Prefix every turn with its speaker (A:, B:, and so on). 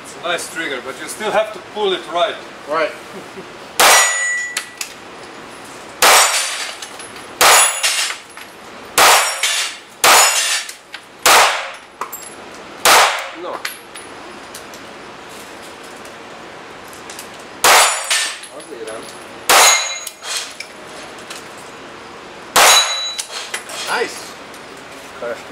A: It's a
B: nice trigger, but you still have to pull it right.
C: Right.
B: No.
C: Nice.
A: it's